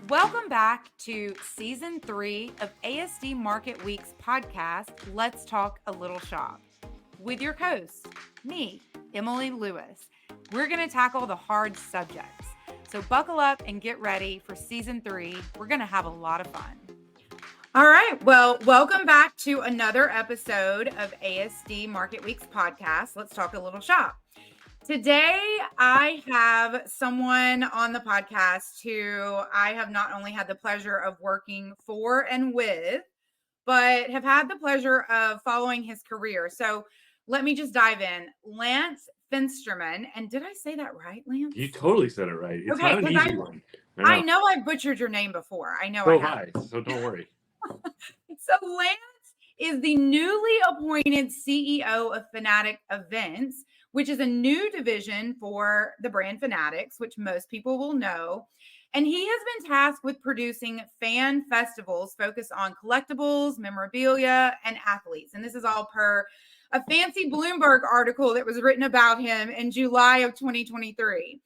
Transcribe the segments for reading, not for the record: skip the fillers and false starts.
Welcome back to Season 3 of ASD Market Week's podcast, Let's Talk a Little Shop. With your host, me, Emily Lewis. We're going to tackle the hard subjects. So buckle up and get ready for Season 3. We're going to have a lot of fun. All right. Well, welcome back to another episode of ASD Market Week's podcast, Let's Talk a Little Shop. Today, I have someone on the podcast who I have not only had the pleasure of working for and with, but have had the pleasure of following his career. So let me just dive in. Lance Fensterman. And did I say that right, Lance? You totally said it right. It's okay, not an easy one. I know I butchered your name before. I know so I have. So don't worry. So Lance is the newly appointed CEO of Fanatic Events, which is a new division for the brand Fanatics, which most people will know. And he has been tasked with producing fan festivals focused on collectibles, memorabilia, and athletes. And this is all per a fancy Bloomberg article that was written about him in July of 2023.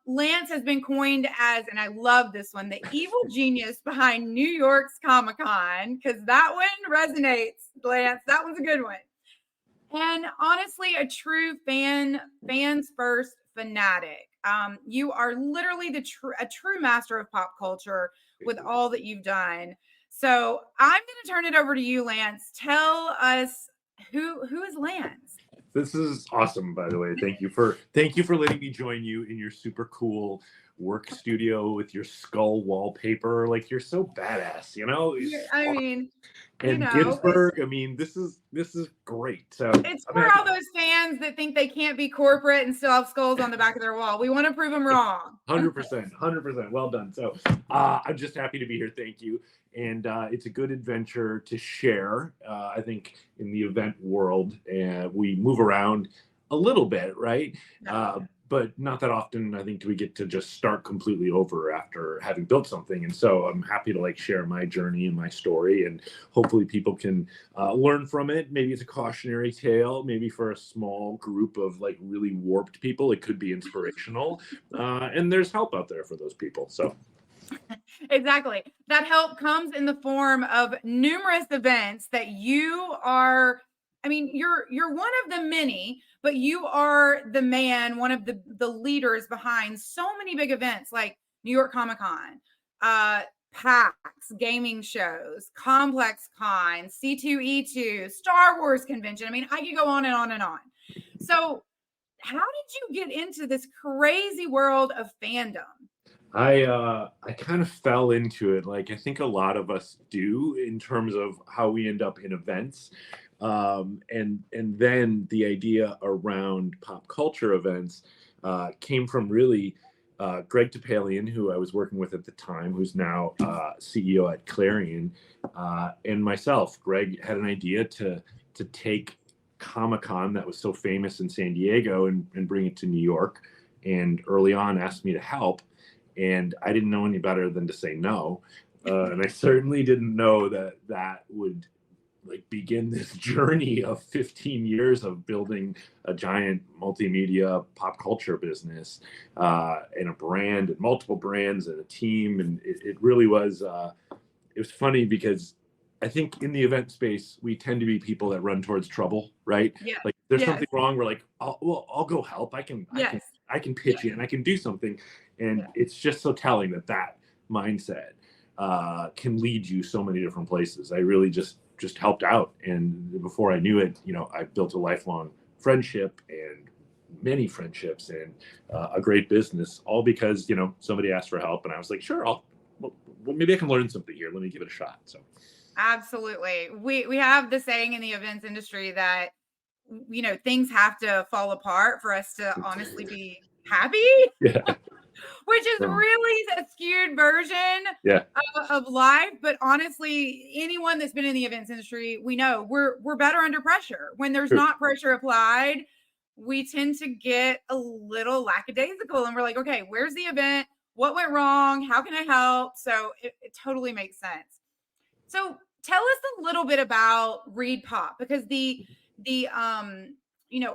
Lance has been coined as, and I love this one, the evil genius behind New York's ComicCon, because that one resonates, Lance. That one's a good one. And honestly, a true fans first fanatic. You are literally a true master of pop culture with all that you've done. So I'm going to turn it over to you, Lance. Tell us who is Lance. This is awesome, by the way. Thank you for letting me join you in your super cool work studio with your skull wallpaper. Like, you're so badass, you know? I mean, and Ginsburg, I mean, this is great. So it's for all those fans that think they can't be corporate and still have skulls on the back of their wall. We want to prove them wrong. 100%. Well done. So I'm just happy to be here. Thank you. And it's a good adventure to share. I think in the event world, we move around a little bit, right? But not that often, I think, do we get to just start completely over after having built something. And so I'm happy to share my journey and my story, and hopefully people can learn from it. Maybe it's a cautionary tale. Maybe for a small group of really warped people, it could be inspirational. And there's help out there for those people. So. Exactly. That help comes in the form of numerous events that you are. I mean, you're one of the many, but you are the man, one of the leaders behind so many big events like New York Comic-Con, PAX, gaming shows, Complex Con, C2E2, Star Wars Convention. I mean, I could go on and on and on. So how did you get into this crazy world of fandom? I kind of fell into it, like I think a lot of us do, in terms of how we end up in events. And then the idea around pop culture events came from really Greg Topalian, who I was working with at the time, who's now CEO at Clarion, and myself. Greg had an idea to take Comic-Con that was so famous in San Diego and bring it to New York, and early on asked me to help. And I didn't know any better than to say no. And I certainly didn't know that would begin this journey of 15 years of building a giant multimedia pop culture business and a brand and multiple brands and a team. And it really was, it was funny because I think in the event space, we tend to be people that run towards trouble, right? Yeah. Like there's something wrong. We're like, I'll go help. I can pitch in, I can do something. And it's just so telling that mindset can lead you so many different places. I really just helped out. And before I knew it, I built a lifelong friendship and many friendships and a great business, all because, somebody asked for help. And I was like, sure, well, maybe I can learn something here. Let me give it a shot. So. Absolutely. We have the saying in the events industry that, things have to fall apart for us to honestly be happy. Yeah. Which is really a skewed version of life. But honestly, anyone that's been in the events industry, we know we're better under pressure. When there's not pressure applied, we tend to get a little lackadaisical and we're like, okay, where's the event? What went wrong? How can I help? So it totally makes sense. So tell us a little bit about Read Pop, because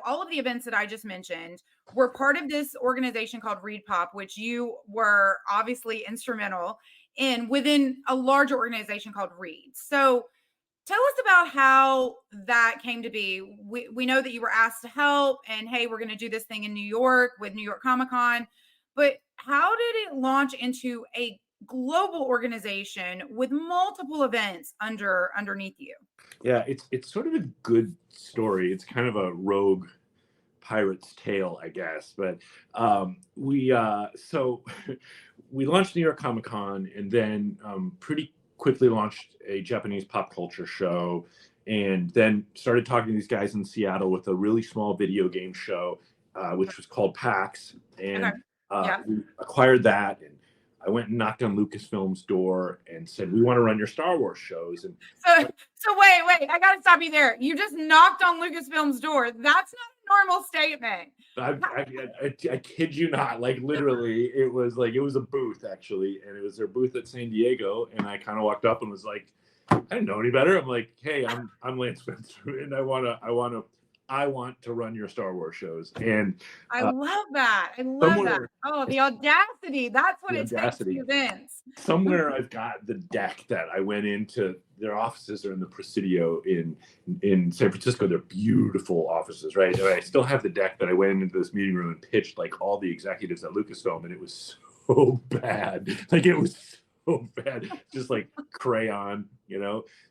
all of the events that I just mentioned we're part of this organization called Read Pop, which you were obviously instrumental in within a larger organization called Read. So tell us about how that came to be. We know that you were asked to help and, hey, we're going to do this thing in New York with New York ComicCon, but how did it launch into a global organization with multiple events underneath you? Yeah, it's sort of a good story. It's kind of a rogue pirate's tale, I guess. But so we launched New York Comic Con, and then pretty quickly launched a Japanese pop culture show, and then started talking to these guys in Seattle with a really small video game show, which was called PAX, and we acquired that. And I went and knocked on Lucasfilm's door and said, "We want to run your Star Wars shows." And so wait, I got to stop you there. You just knocked on Lucasfilm's door. That's not a normal statement. I kid you not. Like literally, it was a booth actually, and it was their booth at San Diego. And I kind of walked up and was like, I didn't know any better. I'm like, hey, I'm Lance Spencer, and I want to run your Star Wars shows. And I love that. Oh, the audacity. That's what it takes to events. Somewhere I've got the deck that I went into. Their offices are in the Presidio in San Francisco. They're beautiful offices, right? And I still have the deck that I went into this meeting room and pitched like all the executives at Lucasfilm, and it was so bad. Like it was so bad. Just like crayon,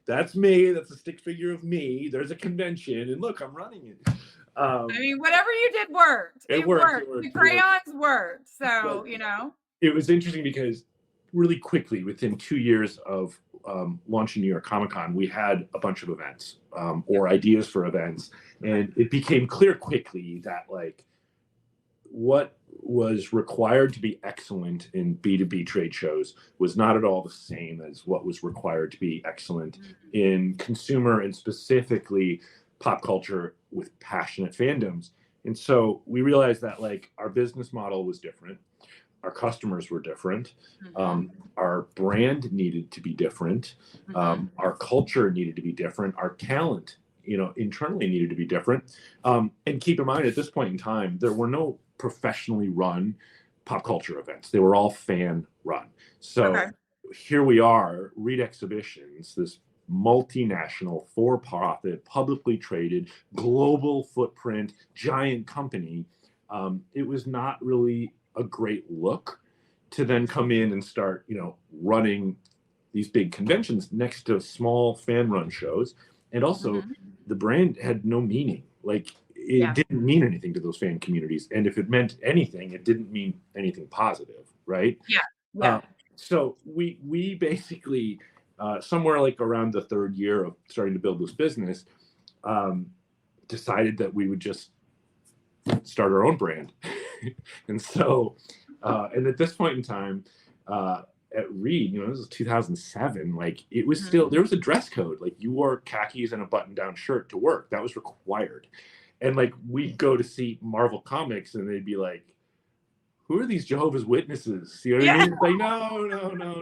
that's me. That's a stick figure of me. There's a convention, and look, I'm running it. I mean, whatever you did worked. It worked. The crayons worked. So, It was interesting because really quickly, within 2 years of launching New York Comic Con, we had a bunch of events or ideas for events. And it became clear quickly that like what was required to be excellent in B2B trade shows was not at all the same as what was required to be excellent in consumer and specifically pop culture with passionate fandoms. And so we realized that like our business model was different. Our customers were different. Our brand needed to be different. Our culture needed to be different. Our talent, internally needed to be different. And keep in mind, at this point in time, there were no professionally run pop culture events. They were all fan run. So here we are, Read Exhibitions, this multinational, for-profit, publicly traded, global footprint, giant company. It was not really a great look to then come in and start, running these big conventions next to small fan run shows. And also the brand had no meaning. Like it didn't mean anything to those fan communities. And if it meant anything, it didn't mean anything positive. Right. So we basically, somewhere like around the third year of starting to build this business, decided that we would just start our own brand. And so, and at this point in time, at Read, this was 2007, like it was still, there was a dress code. Like you wore khakis and a button-down shirt to work. That was required. And like we'd go to see Marvel Comics and they'd be like, who are these Jehovah's Witnesses? You know what I mean? It's like,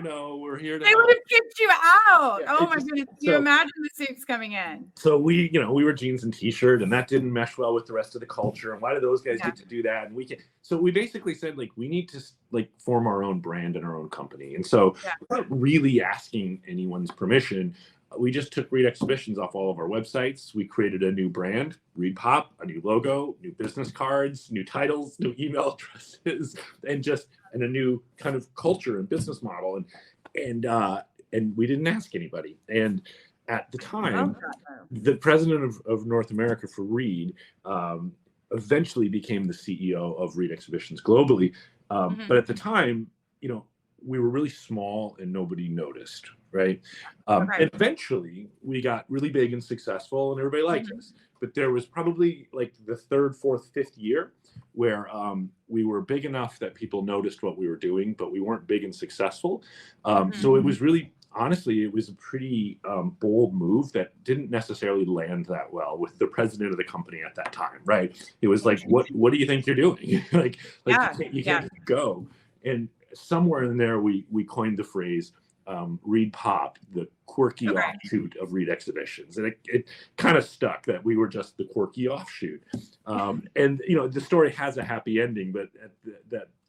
no, we're here to They would have kicked you out. Oh my goodness. You imagine the suits coming in. So we were jeans and t-shirt, and that didn't mesh well with the rest of the culture. And why do those guys get to do that? And we can. So we basically said, like, we need to like form our own brand and our own company. And so without really asking anyone's permission, we just took Read Exhibitions off all of our websites. We created a new brand, Read Pop, a new logo, new business cards, new titles, new email addresses, and a new kind of culture and business model. And we didn't ask anybody. And at the time, the president of North America for Read eventually became the CEO of Read Exhibitions globally. But at the time, we were really small and nobody noticed. Right. And eventually we got really big and successful and everybody liked us. But there was probably like the third, fourth, fifth year where we were big enough that people noticed what we were doing, but we weren't big and successful. So it was really, honestly, it was a pretty bold move that didn't necessarily land that well with the president of the company at that time. Right. It was like, what do you think you're doing? you can't go. And somewhere in there, we coined the phrase Read Pop, the quirky offshoot of Read Exhibitions, and it kind of stuck that we were just the quirky offshoot. And the story has a happy ending, but at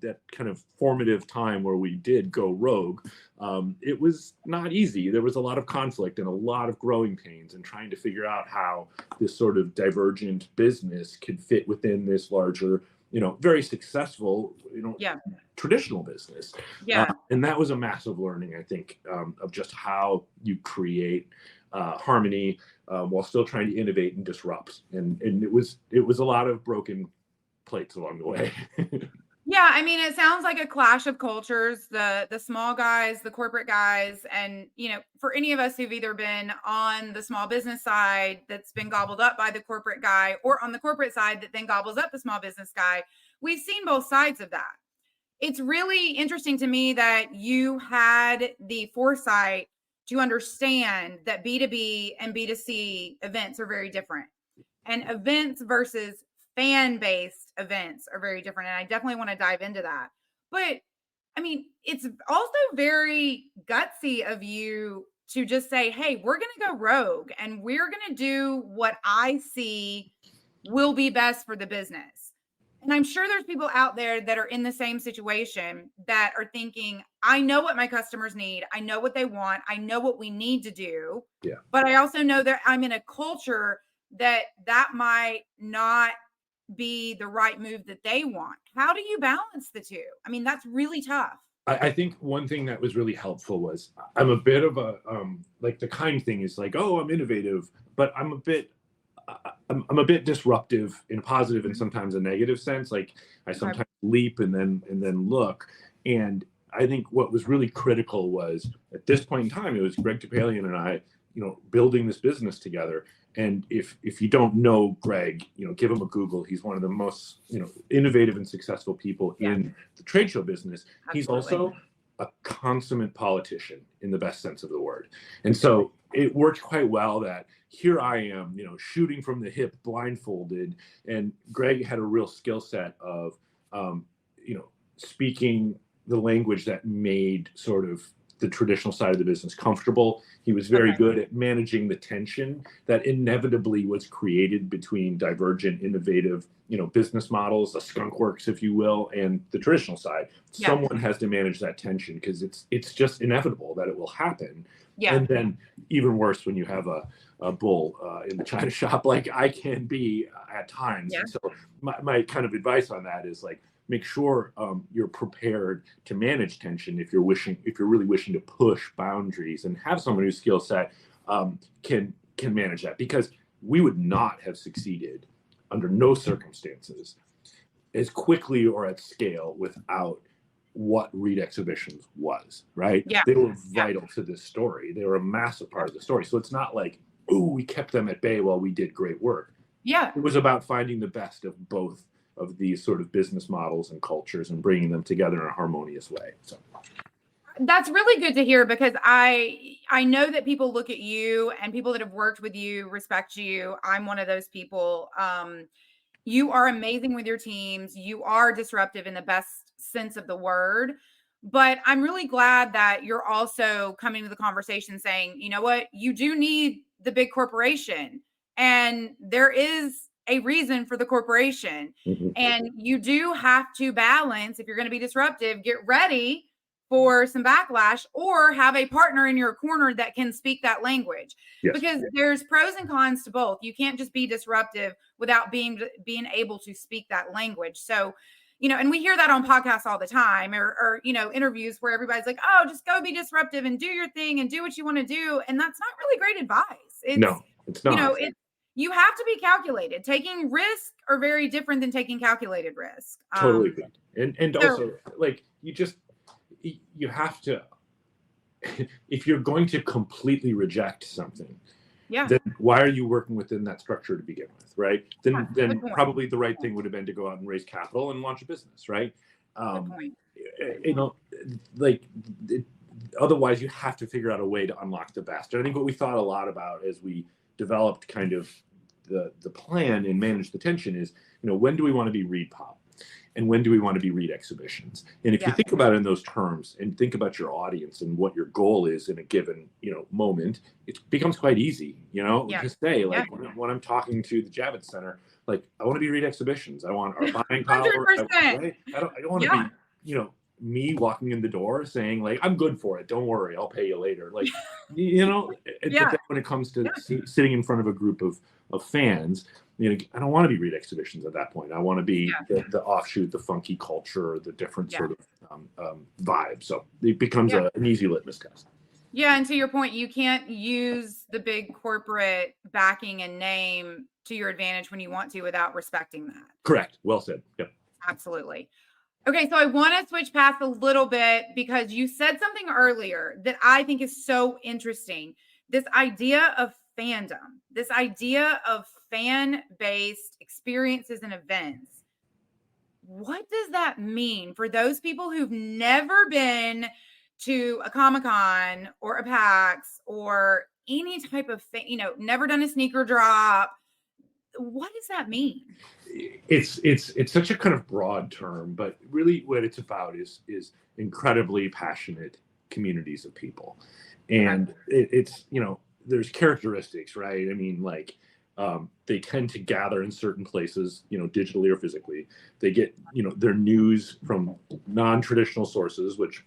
that kind of formative time where we did go rogue, it was not easy. There was a lot of conflict and a lot of growing pains, and trying to figure out how this sort of divergent business could fit within this larger, very successful, traditional business. And that was a massive learning, I think, of just how you create harmony while still trying to innovate and disrupt. And it was a lot of broken plates along the way. Yeah, I mean, it sounds like a clash of cultures, the small guys, the corporate guys. And, for any of us who've either been on the small business side that's been gobbled up by the corporate guy, or on the corporate side that then gobbles up the small business guy, we've seen both sides of that. It's really interesting to me that you had the foresight to understand that B2B and B2C events are very different, and events versus fan-based events are very different. And I definitely want to dive into that. But I mean, it's also very gutsy of you to just say, hey, we're going to go rogue and we're going to do what I see will be best for the business. And I'm sure there's people out there that are in the same situation that are thinking, I know what my customers need. I know what they want. I know what we need to do. Yeah. But I also know that I'm in a culture that might not be the right move that they want. How do you balance the two? I mean, that's really tough. I think one thing that was really helpful was I'm a bit of a, like the kind thing is like, oh, I'm innovative, but I'm a bit disruptive in a positive and sometimes a negative sense. Like I sometimes leap and then look. And I think what was really critical was at this point in time, it was Greg Topalian and I, building this business together. And if you don't know Greg, give him a Google. He's one of the most, innovative and successful people in the trade show business. Absolutely. He's also a consummate politician in the best sense of the word. And so it worked quite well that here I am, shooting from the hip, blindfolded. And Greg had a real skill set of, speaking the language that made sort of the traditional side of the business comfortable. He was very good at managing the tension that inevitably was created between divergent, innovative, business models, the skunk works, if you will, and the traditional side. Yeah. Someone has to manage that tension because it's just inevitable that it will happen. Yeah. And then even worse when you have a bull in the china shop like I can be at times. Yeah. And so my kind of advice on that is like, make sure you're prepared to manage tension if you're really wishing to push boundaries, and have someone whose skill set can manage that, because we would not have succeeded under no circumstances as quickly or at scale without what Read Exhibitions was, right? Yeah. They were vital to this story. They were a massive part of the story. So it's not like, ooh, we kept them at bay while we did great work. Yeah. It was about finding the best of both of these sort of business models and cultures and bringing them together in a harmonious way. So that's really good to hear, because I know that people look at you, and people that have worked with you respect you. I'm one of those people. You are amazing with your teams. You are disruptive in the best sense of the word. But I'm really glad that you're also coming to the conversation saying, you know what, you do need the big corporation, and there is a reason for the corporation. Mm-hmm. And you do have to balance, if you're going to be disruptive, get ready for some backlash, or have a partner in your corner that can speak that language. Yes. Because there's pros and cons to both. You can't just be disruptive without being able to speak that language. So, and we hear that on podcasts all the time, or interviews where everybody's like, oh, just go be disruptive and do your thing and do what you want to do. And that's not really great advice. No, it's not. You have to be calculated. Taking risk are very different than taking calculated risk. Totally. And also, like, you have to, if you're going to completely reject something, then why are you working within that structure to begin with, right? Then probably the right thing would have been to go out and raise capital and launch a business, right? Otherwise you have to figure out a way to unlock the best. And I think what we thought a lot about as we developed kind of the plan and managed the tension is, when do we want to be Read Pop? And when do we want to be read exhibitions? And if you think about it in those terms and think about your audience and what your goal is in a given, moment, it becomes quite easy, to say, like, when I'm talking to the Javits Center, like, I want to be read exhibitions. I want our buying power. 100%. Right? I don't want to be, me walking in the door saying, like, I'm good for it. Don't worry, I'll pay you later. Like, but then when it comes to sitting in front of a group of fans, I don't want to be read exhibitions at that point. I want to be the offshoot, the funky culture, the different sort of vibe. So it becomes an easy litmus test. Yeah, and to your point, you can't use the big corporate backing and name to your advantage when you want to without respecting that. Correct. Well said. Yep. Absolutely. Okay, so I want to switch paths a little bit because you said something earlier that I think is so interesting. This idea of fandom, this idea of fan-based experiences and events. What does that mean for those people who've never been to a ComicCon or a PAX or any type of, never done a sneaker drop? What does that mean? It's such a kind of broad term, but really what it's about is incredibly passionate communities of people. And it's, there's characteristics, right? I mean, like, they tend to gather in certain places, digitally or physically. They get, their news from non-traditional sources, which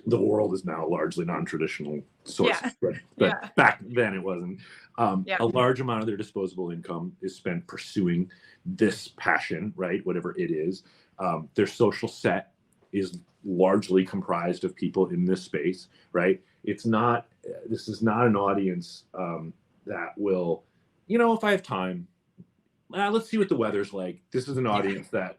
the world is now largely non-traditional sources, but back then it wasn't. A large amount of their disposable income is spent pursuing this passion, right? Whatever it is. Their social set is largely comprised of people in this space, right? This is not an audience that will, if I have time, let's see what the weather's like. This is an audience that,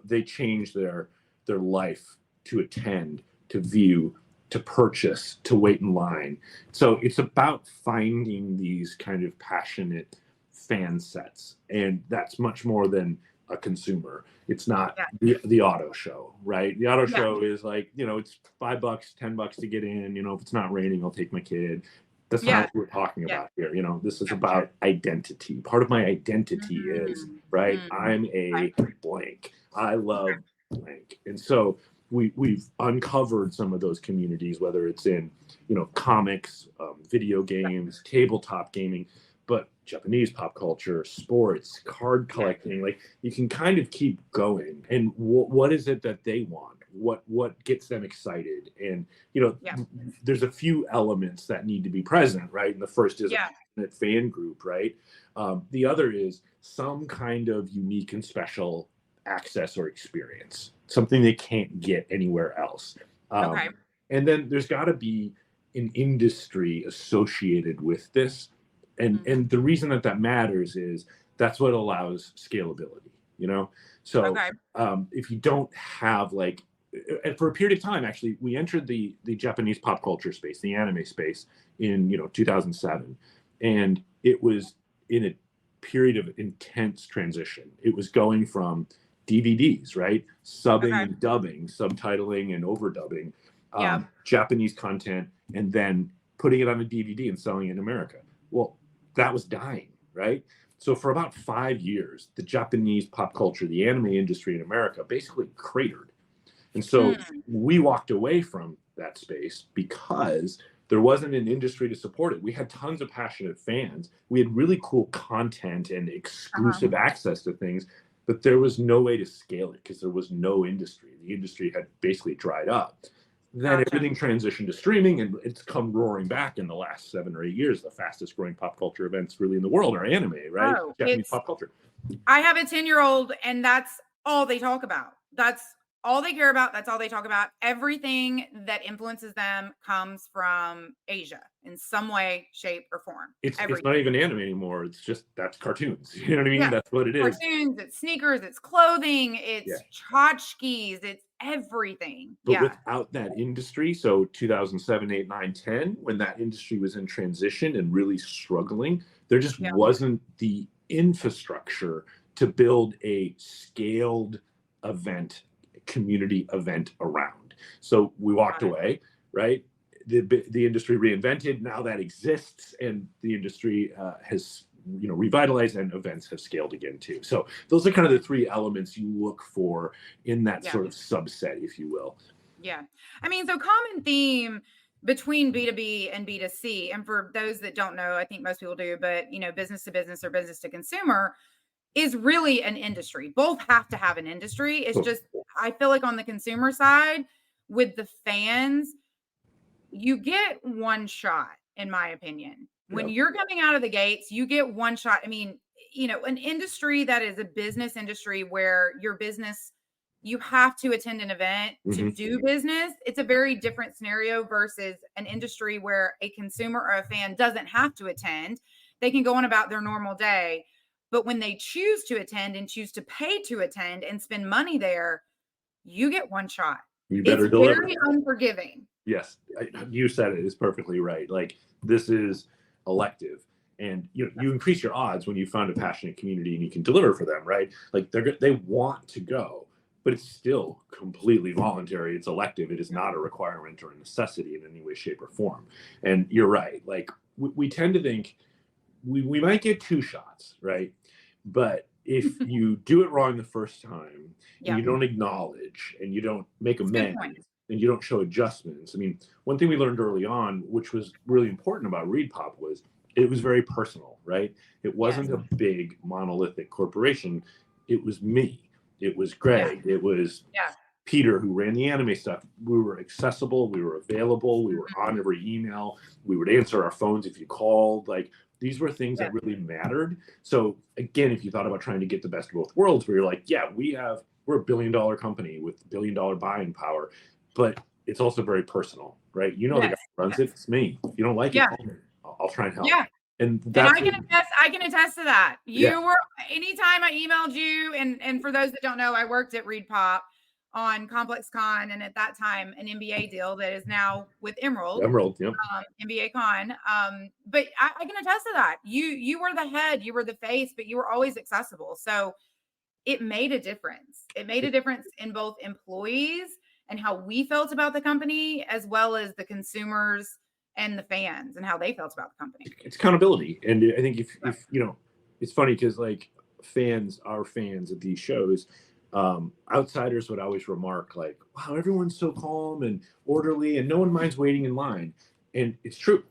they change their life to attend, to view, to purchase, to wait in line. So it's about finding these kind of passionate fan sets. And that's much more than a consumer. It's not the auto show, right? The auto show is like, it's $5, $10 to get in. If it's not raining, I'll take my kid. That's not what we're talking about here. This is about identity. Part of my identity is, right, I'm a blank. I love blank. And so we've uncovered some of those communities, whether it's in, comics, video games, tabletop gaming, but Japanese pop culture, sports, card collecting. Like, you can kind of keep going. And what is it that they want? What gets them excited? And there's a few elements that need to be present, right? And the first is a passionate fan group, right? The other is some kind of unique and special access or experience, something they can't get anywhere else. And then there's got to be an industry associated with this. And the reason that matters is that's what allows scalability, So if you don't have, like, for a period of time, actually, we entered the Japanese pop culture space, the anime space in, 2007. And it was in a period of intense transition. It was going from DVDs, right? Subbing and dubbing, subtitling and overdubbing, Japanese content, and then putting it on a DVD and selling it in America. Well, that was dying, right? So for about 5 years, the Japanese pop culture, the anime industry in America basically cratered. And so we walked away from that space because there wasn't an industry to support it. We had tons of passionate fans. We had really cool content and exclusive access to things, but there was no way to scale it because there was no industry. The industry had basically dried up. Then everything transitioned to streaming, and it's come roaring back in the last 7 or 8 years. The fastest growing pop culture events really in the world are anime, right? Japanese pop culture. I have a 10-year-old, and that's all they talk about. That's all they care about. That's all they talk about. Everything that influences them comes from Asia in some way, shape, or form. It's not even anime anymore. It's just, that's cartoons. You know what I mean? That's what it is. Cartoons, it's sneakers, it's clothing, it's tchotchkes, it's everything. But without that industry, so 2007, 8, 9, 10, when that industry was in transition and really struggling, there just wasn't the infrastructure to build a scaled event, community event around. So we walked away, right? The industry reinvented. Now that exists, and the industry has revitalized, and events have scaled again too. So those are kind of the three elements you look for in that sort of subset, if you will. Yeah. I mean, so common theme between B2B and B2C, and for those that don't know, I think most people do, but business to business or business to consumer is really an industry. Both have to have an industry. It's just, I feel like on the consumer side with the fans, you get one shot, in my opinion. When you're coming out of the gates, you get one shot. I mean, an industry that is a business industry where your business, you have to attend an event to do business. It's a very different scenario versus an industry where a consumer or a fan doesn't have to attend. They can go on about their normal day. But when they choose to attend and choose to pay to attend and spend money there, you get one shot. You better deliver. Very unforgiving. Yes, you said it. It's perfectly right. Like, this is elective, and you increase your odds when you find a passionate community and you can deliver for them, right? Like, they want to go, but it's still completely voluntary. It's elective. It is not a requirement or a necessity in any way, shape, or form. And you're right. Like, we tend to think we might get two shots, right? But if you do it wrong the first time, and you don't acknowledge, and you don't make amends, and you don't show adjustments. I mean, one thing we learned early on, which was really important about ReedPop, was it was very personal, right? It wasn't a big monolithic corporation. It was me. It was Greg. It was Peter, who ran the anime stuff. We were accessible. We were available. We were on every email. We would answer our phones if you called. Like, these were things that really mattered. So again, if you thought about trying to get the best of both worlds, where you're like, we're a $1 billion company with $1 billion buying power, but it's also very personal, right? The guy who runs it, it's me. If you don't like it, I'll try and help. And I can attest to that. You were, anytime I emailed you, and for those that don't know, I worked at ReedPop on ComplexCon, and at that time an NBA deal that is now with Emerald, NBA Con. But I can attest to that. You were the head, you were the face, but you were always accessible. So it made a difference. It made a difference in both employees and how we felt about the company, as well as the consumers and the fans and how they felt about the company. It's accountability. And I think if it's funny because like our fans at these shows, outsiders would always remark like, wow, everyone's so calm and orderly and no one minds waiting in line. And it's true.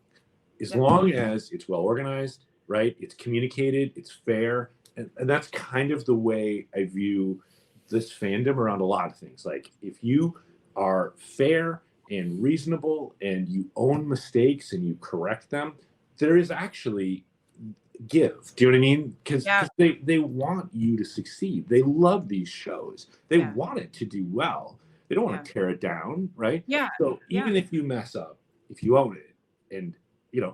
As long as it's well organized, right? It's communicated, it's fair. And that's kind of the way I view this fandom around a lot of things. Like, if you are fair and reasonable and you own mistakes and you correct them, there is actually give. Do you know what I mean? Because they want you to succeed. They love these shows. They want it to do well. They don't want to tear it down, right? So even if you mess up, if you own it and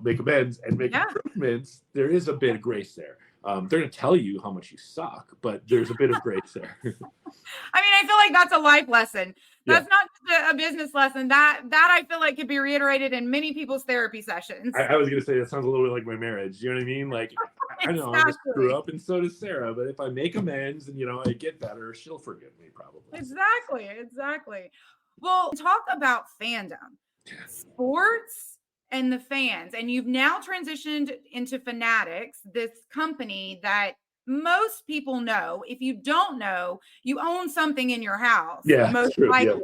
make amends and make improvements, there is a bit of grace there. They're going to tell you how much you suck, but there's a bit of grace there. I mean, I feel like that's a life lesson. That's not just a business lesson. That I feel like could be reiterated in many people's therapy sessions. I was going to say, that sounds a little bit like my marriage. You know what I mean? Like, I know I'm a screw up, and so does Sarah, but if I make amends and, I get better, she'll forgive me probably. Exactly. Well, talk about fandom, sports, and the fans. And you've now transitioned into Fanatics, this company that most people know. If you don't know, you own something in your house. Most likely.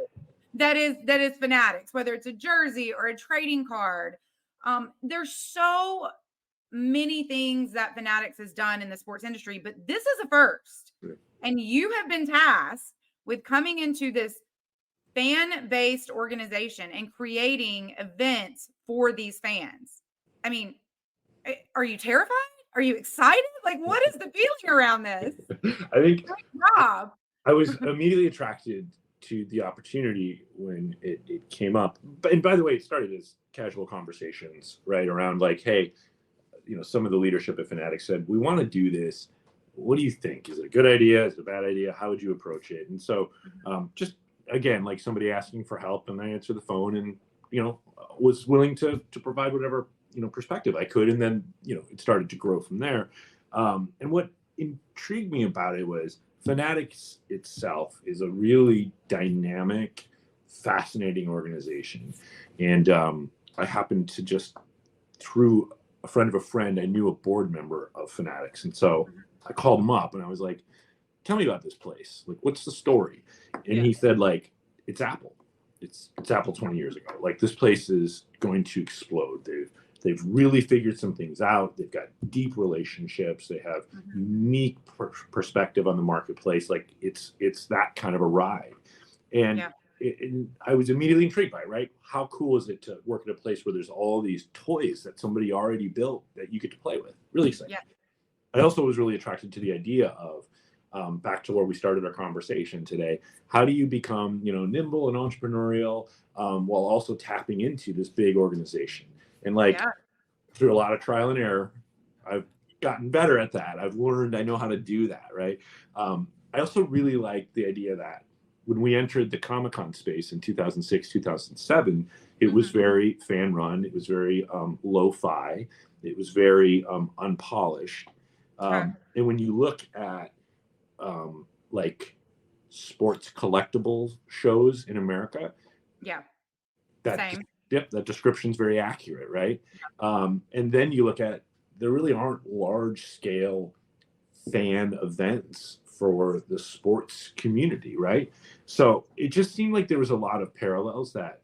That is Fanatics, whether it's a jersey or a trading card. There's so many things that Fanatics has done in the sports industry, but this is a first. And you have been tasked with coming into this fan-based organization and creating events for these fans. I mean, are you terrified? Are you excited? Like, what is the feeling around this? I think great job. I was immediately attracted to the opportunity when it came up. And by the way, it started as casual conversations, right? Around like, hey, some of the leadership at Fanatics said, we want to do this. What do you think? Is it a good idea? Is it a bad idea? How would you approach it? And so just, again, like somebody asking for help, and I answered the phone and, was willing to provide whatever, perspective I could. And then, it started to grow from there. And what intrigued me about it was Fanatics itself is a really dynamic, fascinating organization. And I happened to just, through a friend of a friend, I knew a board member of Fanatics. And so I called him up and I was like, tell me about this place. Like, what's the story? And he said, like, it's Apple. It's Apple 20 years ago. Like, this place is going to explode. They've really figured some things out. They've got deep relationships. They have unique perspective on the marketplace. Like, it's that kind of a ride. And I was immediately intrigued by it, right? How cool is it to work at a place where there's all these toys that somebody already built that you get to play with? Really exciting. I also was really attracted to the idea of, back to where we started our conversation today, how do you become, nimble and entrepreneurial while also tapping into this big organization? And through a lot of trial and error, I've gotten better at that. I've learned, I know how to do that, right? I also really like the idea that when we entered the ComicCon space in 2006, 2007, it was very fan run. It was very lo-fi. It was very unpolished. And when you look at like sports collectibles shows in America, that description's very accurate, right? And then you look at, there really aren't large scale fan events for the sports community, right? So it just seemed like there was a lot of parallels that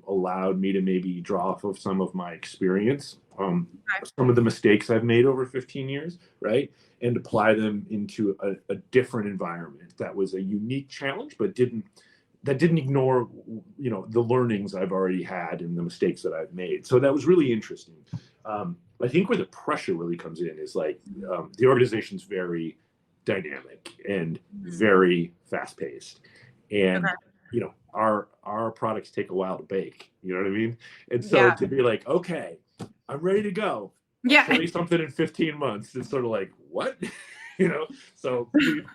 allowed me to maybe draw off of some of my experience, some of the mistakes I've made over 15 years, right? And apply them into a different environment that was a unique challenge, but didn't ignore, the learnings I've already had and the mistakes that I've made. So that was really interesting. I think where the pressure really comes in is like the organization's very dynamic and very fast paced. And, our products take a while to bake, you know what I mean? And so to be like, okay, I'm ready to go. Show me something in 15 months. It's sort of like, what? So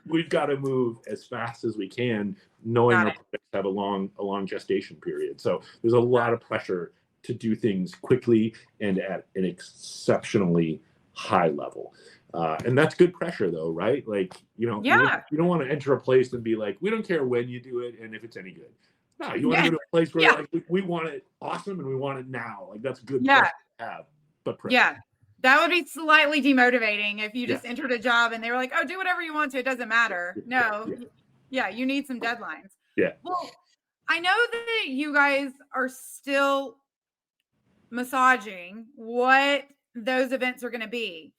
we've got to move as fast as we can, knowing our products have a long gestation period. So there's a lot of pressure to do things quickly and at an exceptionally high level. And that's good pressure though, right? Like, you don't want to enter a place and be like, we don't care when you do it and if it's any good. No, you want to go to a place where like, we want it awesome and we want it now. Like, that's good pressure to have, but pressure. That would be slightly demotivating if you just entered a job and they were like, oh, do whatever you want to, it doesn't matter. No. You need some deadlines. Well, I know that you guys are still massaging what those events are going to be.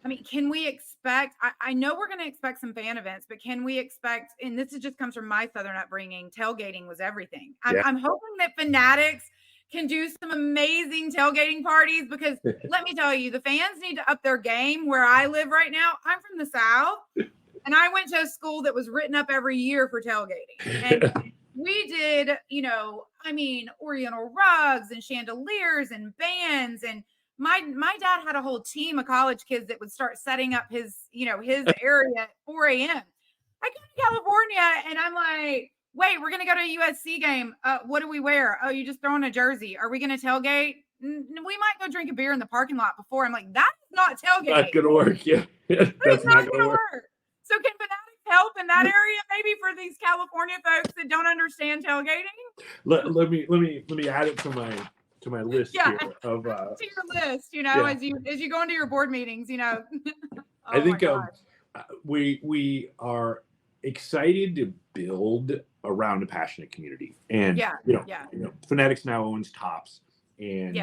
I mean, can we expect, I know we're going to expect some fan events, but can we expect, and this just comes from my Southern upbringing, tailgating was everything. I'm hoping that Fanatics can do some amazing tailgating parties, because let me tell you, the fans need to up their game. Where I live right now, I'm from the South, and I went to a school that was written up every year for tailgating. And we did, Oriental rugs and chandeliers and bands. And my dad had a whole team of college kids that would start setting up his area at 4 a.m. I go to California and I'm like, wait, we're going to go to a USC game. What do we wear? Oh, you just throw in a jersey. Are we going to tailgate? We might go drink a beer in the parking lot before. I'm like, that's not tailgate. Not going to work. Yeah. That's not going to work. So can Fanatics help in that area, maybe, for these California folks that don't understand tailgating? Let me add it to my list here of to your list, as you go into your board meetings, I think we are excited to build around a passionate community, and Fanatics now owns Tops and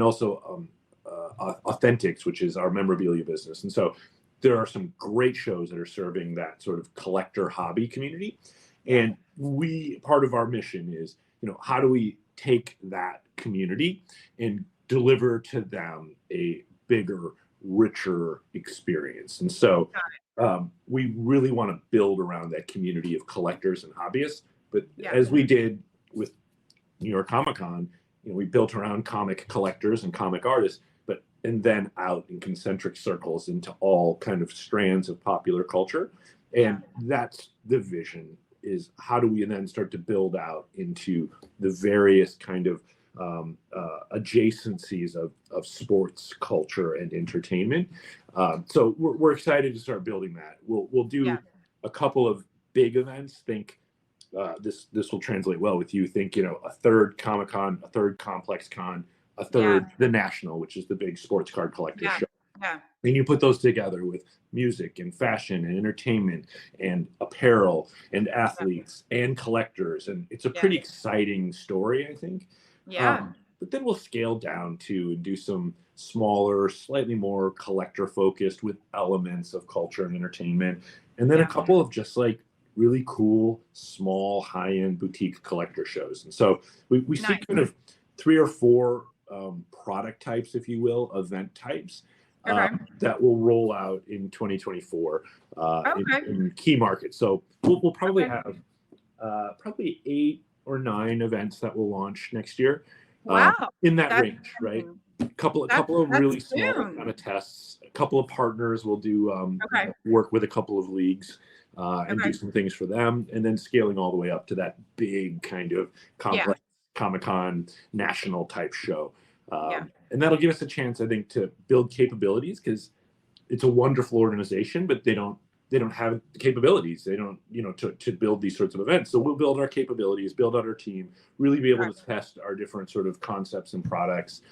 also Authentics, which is our memorabilia business, and so there are some great shows that are serving that sort of collector hobby community, and part of our mission is, how do we take that community and deliver to them a bigger, richer experience. And so we really want to build around that community of collectors and hobbyists. But as we did with New York Comic Con, we built around comic collectors and comic artists, and then out in concentric circles into all kind of strands of popular culture. And that's the vision, is how do we then start to build out into the various kind of adjacencies of sports, culture, and entertainment. So we're excited to start building that. We'll do a couple of big events. Think this will translate well with you. Think, a third Comic-Con, a third Complex Con, a third the National, which is the big sports card collector show. Yeah. And you put those together with music and fashion and entertainment and apparel and athletes and collectors. And it's a pretty exciting story, I think. Yeah. But then we'll scale down to and do some smaller, slightly more collector focused with elements of culture and entertainment. And then a couple of just like really cool, small, high-end boutique collector shows. And so we see kind of 3 or 4 product types, if you will, event types. That will roll out in 2024 in key markets. So we'll probably have probably 8 or 9 events that will launch next year. Wow, in that range, right? A couple of really small kind of tests. A couple of partners will do work with a couple of leagues and do some things for them, and then scaling all the way up to that big kind of complex ComicCon national type show. And that'll give us a chance, I think, to build capabilities, because it's a wonderful organization, but they don't have the capabilities. They don't, to build these sorts of events. So we'll build our capabilities, build out our team, really be able to test our different sort of concepts and products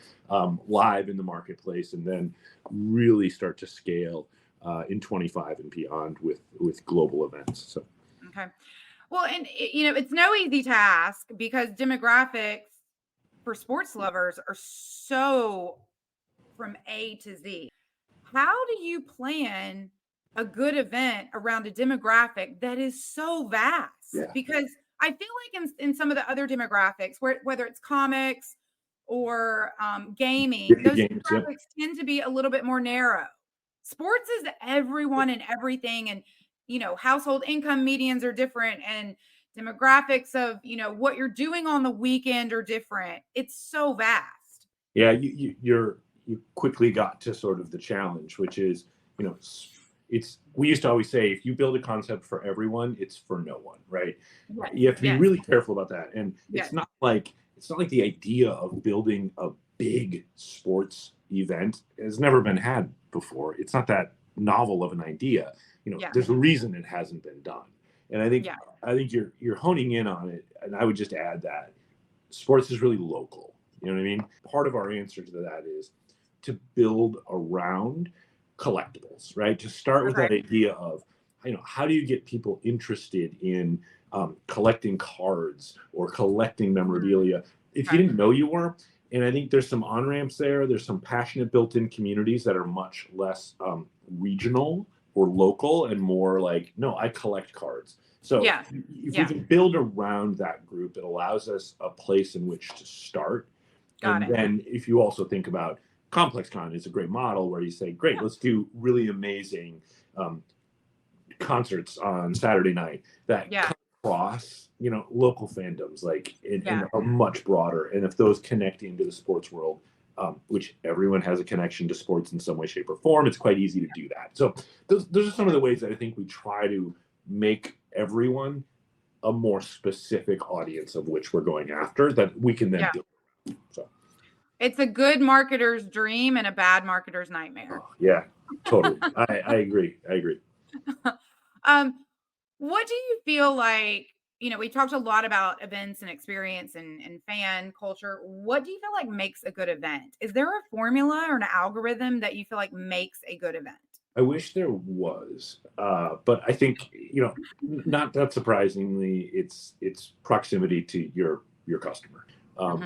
live in the marketplace, and then really start to scale in 25 and beyond with global events. So. Okay. Well, and it's no easy task, because demographics for sports lovers are so from A to Z. How do you plan a good event around a demographic that is so vast? Because I feel like in some of the other demographics, whether it's comics or gaming, those demographics tend to be a little bit more narrow. Sports is everyone and everything, and household income medians are different, and demographics of what you're doing on the weekend are different. It's so vast. Yeah, you quickly got to sort of the challenge, which is we used to always say, if you build a concept for everyone, it's for no one, right? You have to be really careful about that. And it's not like the idea of building a big sports event has never been had before. It's not that novel of an idea. There's a reason it hasn't been done. And I think you're honing in on it. And I would just add that sports is really local. You know what I mean? Part of our answer to that is to build around collectibles, right? To start with that idea of, how do you get people interested in collecting cards or collecting memorabilia if you didn't know you were? And I think there's some on-ramps there. There's some passionate built-in communities that are much less regional or local and more like, no, I collect cards. So if we can build around that group, it allows us a place in which to start. Then if you also think about ComplexCon is a great model where you say, great, let's do really amazing concerts on Saturday night that cut across, local fandoms, like and are much broader. And if those connect into the sports world, which everyone has a connection to sports in some way, shape, or form, it's quite easy to do that. So those are some of the ways that I think we try to make everyone a more specific audience of which we're going after that we can then build. So. It's a good marketer's dream and a bad marketer's nightmare. Oh, yeah, totally. I agree. What do you feel like, we talked a lot about events and experience and fan culture. What do you feel like makes a good event? Is there a formula or an algorithm that you feel like makes a good event? I wish there was, but I think, not that surprisingly, it's proximity to your customer.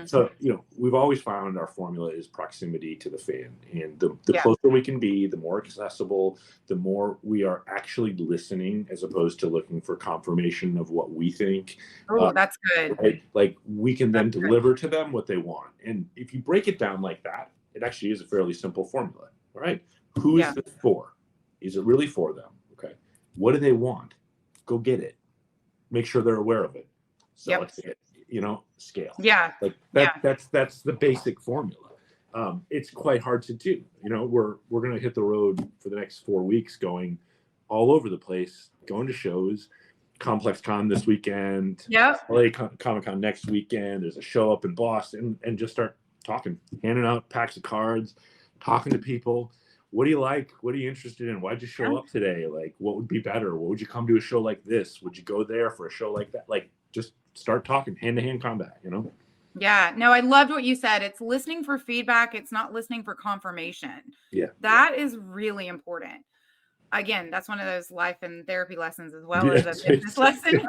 So, we've always found our formula is proximity to the fan, and the closer we can be, the more accessible, the more we are actually listening as opposed to looking for confirmation of what we think. Oh, that's good. Right? Like we can then deliver to them what they want. And if you break it down like that, it actually is a fairly simple formula. All right. Who is this for? Is it really for them? Okay. What do they want? Go get it. Make sure they're aware of it. Sell it to it. Scale. Yeah. Like that's the basic formula. It's quite hard to do. We're going to hit the road for the next 4 weeks, going all over the place, going to shows, ComplexCon this weekend, LA Comic-Con next weekend. There's a show up in Boston, and just start talking, handing out packs of cards, talking to people. What do you like? What are you interested in? Why'd you show up today? Like, what would be better? What would you come to a show like this? Would you go there for a show like that? Like, just start talking, hand-to-hand combat, Yeah, no, I loved what you said. It's listening for feedback. It's not listening for confirmation. Yeah. That is really important. Again, that's one of those life and therapy lessons as well as a Yes. business lesson.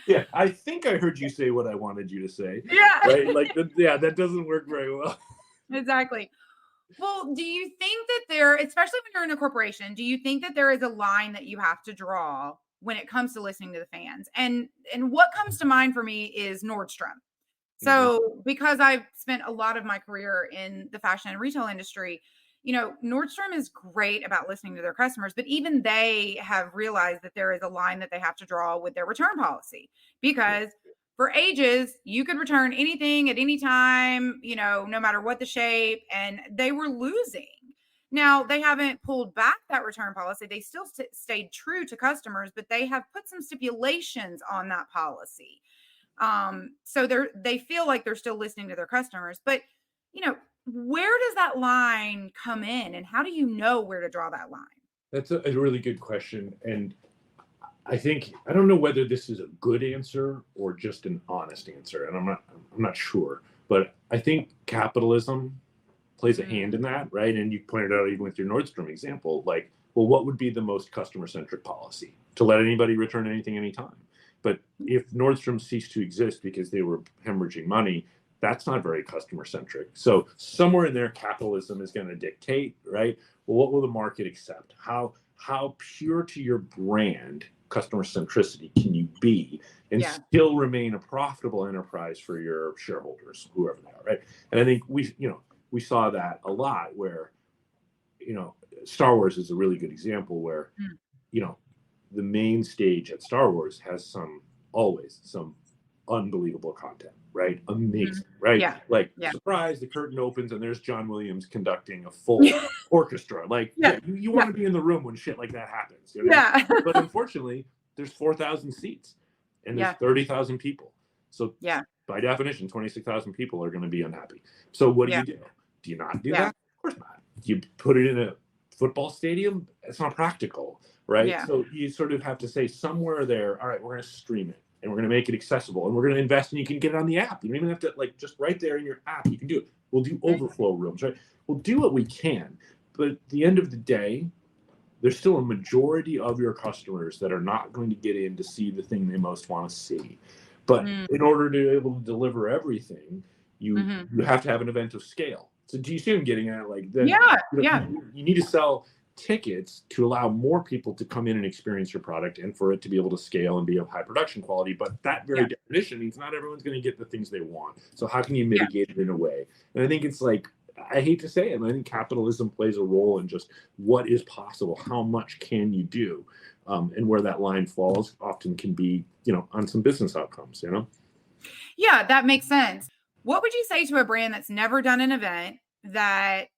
Yeah, I think I heard you say what I wanted you to say. Yeah. Right? Like, that doesn't work very well. Exactly. Well, do you think that there, especially when you're in a corporation, do you think that there is a line that you have to draw when it comes to listening to the fans? And what comes to mind for me is Nordstrom. So, because I've spent a lot of my career in the fashion and retail industry, Nordstrom is great about listening to their customers, but even they have realized that there is a line that they have to draw with their return policy because for ages, you could return anything at any time, no matter what the shape, and they were losing. Now, they haven't pulled back that return policy. They still stayed true to customers, but they have put some stipulations on that policy. So they feel like they're still listening to their customers, but where does that line come in and how do you know where to draw that line? That's a really good question. And I don't know whether this is a good answer or just an honest answer. And I'm not sure, but I think capitalism plays a hand in that, right? And you pointed out even with your Nordstrom example, like, well, what would be the most customer-centric policy? To let anybody return anything anytime. But if Nordstrom ceased to exist because they were hemorrhaging money, that's not very customer-centric. So somewhere in there, capitalism is going to dictate, right? Well, what will the market accept? How pure to your brand customer centricity can you be and still remain a profitable enterprise for your shareholders, whoever they are, right? And I think we saw that a lot where, Star Wars is a really good example where, the main stage at Star Wars has always some unbelievable content, right? Amazing, right? Yeah. Like, surprise, the curtain opens and there's John Williams conducting a full orchestra. Like, you want to be in the room when shit like that happens. Yeah. But unfortunately, there's 4,000 seats and there's 30,000 people. So by definition, 26,000 people are going to be unhappy. So what do you do? Do you not do that? Of course not. Do you put it in a football stadium? It's not practical, right? So you sort of have to say somewhere there, all right, we're going to stream it and we're going to make it accessible and we're going to invest and you can get it on the app. You don't even have to, like, just right there in your app, you can do it. We'll do overflow rooms, right? We'll do what we can. But at the end of the day, there's still a majority of your customers that are not going to get in to see the thing they most want to see. But in order to be able to deliver everything, you have to have an event of scale. So do you see what I'm getting at? Like, then you need to sell tickets to allow more people to come in and experience your product and for it to be able to scale and be of high production quality. But that very definition means not everyone's going to get the things they want. So how can you mitigate it in a way? And I think it's like, I hate to say it, but I think capitalism plays a role in just what is possible. How much can you do? And where that line falls often can be, on some business outcomes, Yeah, that makes sense. What would you say to a brand that's never done an event that,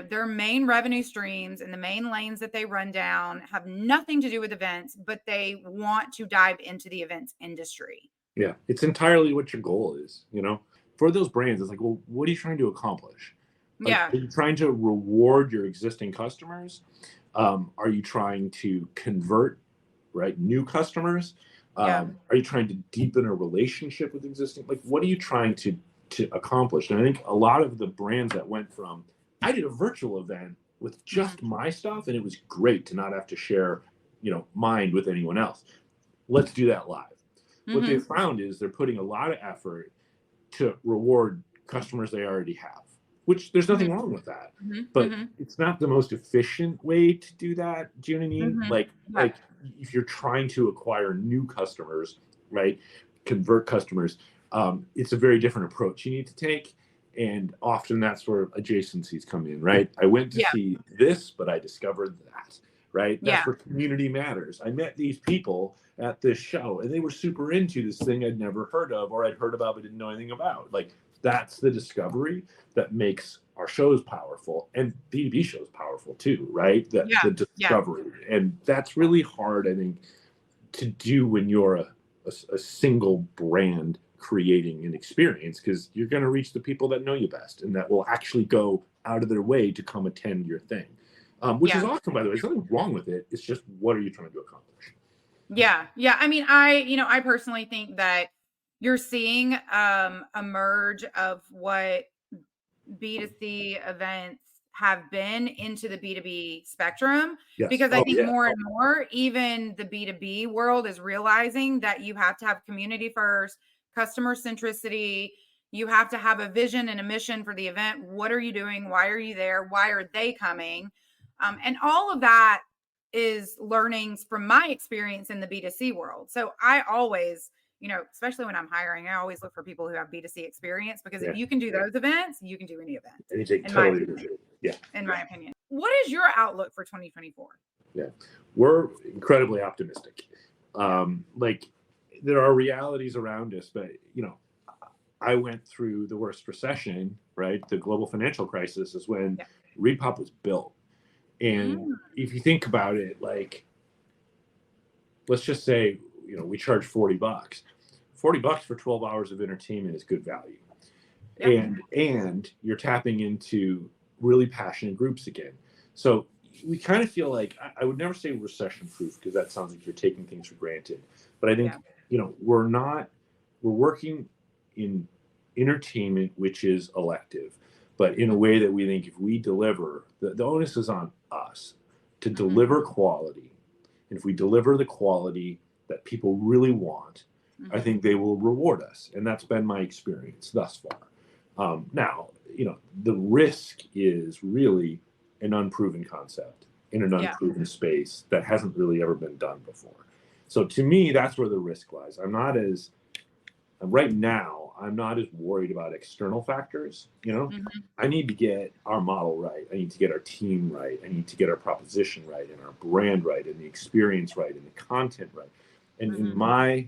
their main revenue streams and the main lanes that they run down have nothing to do with events, but they want to dive into the events industry? Yeah, it's entirely what your goal is, For those brands, it's like, well, what are you trying to accomplish? Like, are you trying to reward your existing customers? Are you trying to convert, new customers? Are you trying to deepen a relationship with existing? Like, what are you trying to accomplish? And I think a lot of the brands that went from, I did a virtual event with just my stuff, and it was great to not have to share, mind with anyone else. Let's do that live. What they found is they're putting a lot of effort to reward customers they already have, which there's nothing wrong with that. But it's not the most efficient way to do that. Do you know what I mean? Like if you're trying to acquire new customers, right? Convert customers, it's a very different approach you need to take. And often that's where adjacencies come in, right? I went to see this, but I discovered that, right? That's where community matters. I met these people at this show and they were super into this thing I'd never heard of or I'd heard about but didn't know anything about. Like, that's the discovery that makes our shows powerful, and B2B shows powerful too, right? The discovery. And that's really hard, I think, to do when you're a single brand creating an experience, because you're going to reach the people that know you best and that will actually go out of their way to come attend your thing, which is awesome, by the way. There's nothing wrong with it. It's just, what are you trying to accomplish? Yeah. I mean, I personally think that you're seeing a merge of what B2C events have been into the B2B spectrum. Yes. Because I think more and more, even the B2B world is realizing that you have to have community first, customer centricity. You have to have a vision and a mission for the event. What are you doing? Why are you there? Why are they coming? And all of that is learnings from my experience in the B2C world. So I always, especially when I'm hiring, I always look for people who have B2C experience, because if you can do those events, you can do any event. Anything, totally. In my opinion. What is your outlook for 2024? Yeah, we're incredibly optimistic. Like, there are realities around us, but I went through the worst recession, right? The global financial crisis is when ReedPop was built. And if you think about it, like, let's just say, we charge $40. $40 for 12 hours of entertainment is good value. And you're tapping into really passionate groups again. So we kind of feel like, I would never say recession proof, because that sounds like you're taking things for granted. But I think, we're working in entertainment, which is elective, but in a way that we think if we deliver, the onus is on us to deliver quality. And if we deliver the quality that people really want, I think they will reward us. And that's been my experience thus far. Now, the risk is really an unproven concept in an unproven space that hasn't really ever been done before. So to me, that's where the risk lies. Right now, I'm not as worried about external factors. I need to get our model right. I need to get our team right. I need to get our proposition right, and our brand right, and the experience right, and the content right. And in my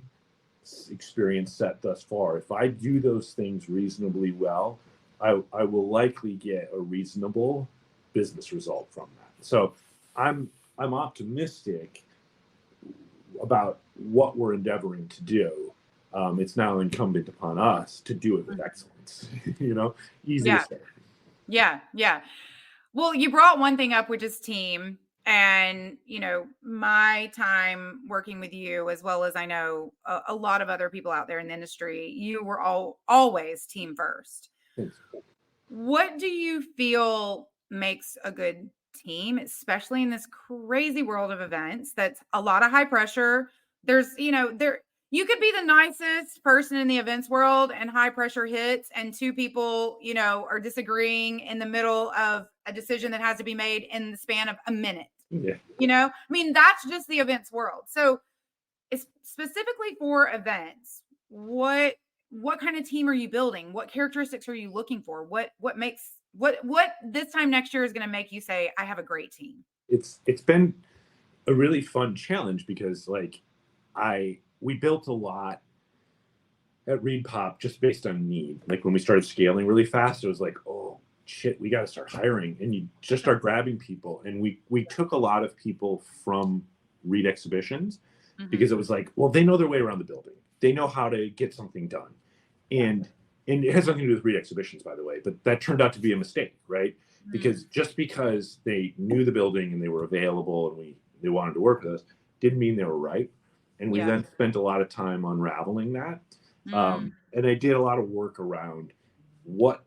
experience set thus far, if I do those things reasonably well, I will likely get a reasonable business result from that. So I'm optimistic about what we're endeavoring to do. It's now incumbent upon us to do it with excellence. Easy to say. Yeah. Well, you brought one thing up, which is team. And, my time working with you, as well as I know a lot of other people out there in the industry, you were always team first. Thanks. What do you feel makes a good team, especially in this crazy world of events that's a lot of high pressure? There's, you could be the nicest person in the events world and high pressure hits, and two people, are disagreeing in the middle of a decision that has to be made in the span of a minute. That's just the events world. So it's specifically for events, what kind of team are you building? What characteristics are you looking for? What this time next year is going to make you say, I have a great team? It's been a really fun challenge, because we built a lot at ReedPop just based on need. Like, when we started scaling really fast, it was like, oh shit, we got to start hiring, and you just start grabbing people. And we took a lot of people from Reed exhibitions, because it was like, well, they know their way around the building. They know how to get something done. And it has nothing to do with Reed exhibitions, by the way, but that turned out to be a mistake, right? Because just because they knew the building and they were available and they wanted to work with us, didn't mean they were right. And we then spent a lot of time unraveling that. And I did a lot of work around what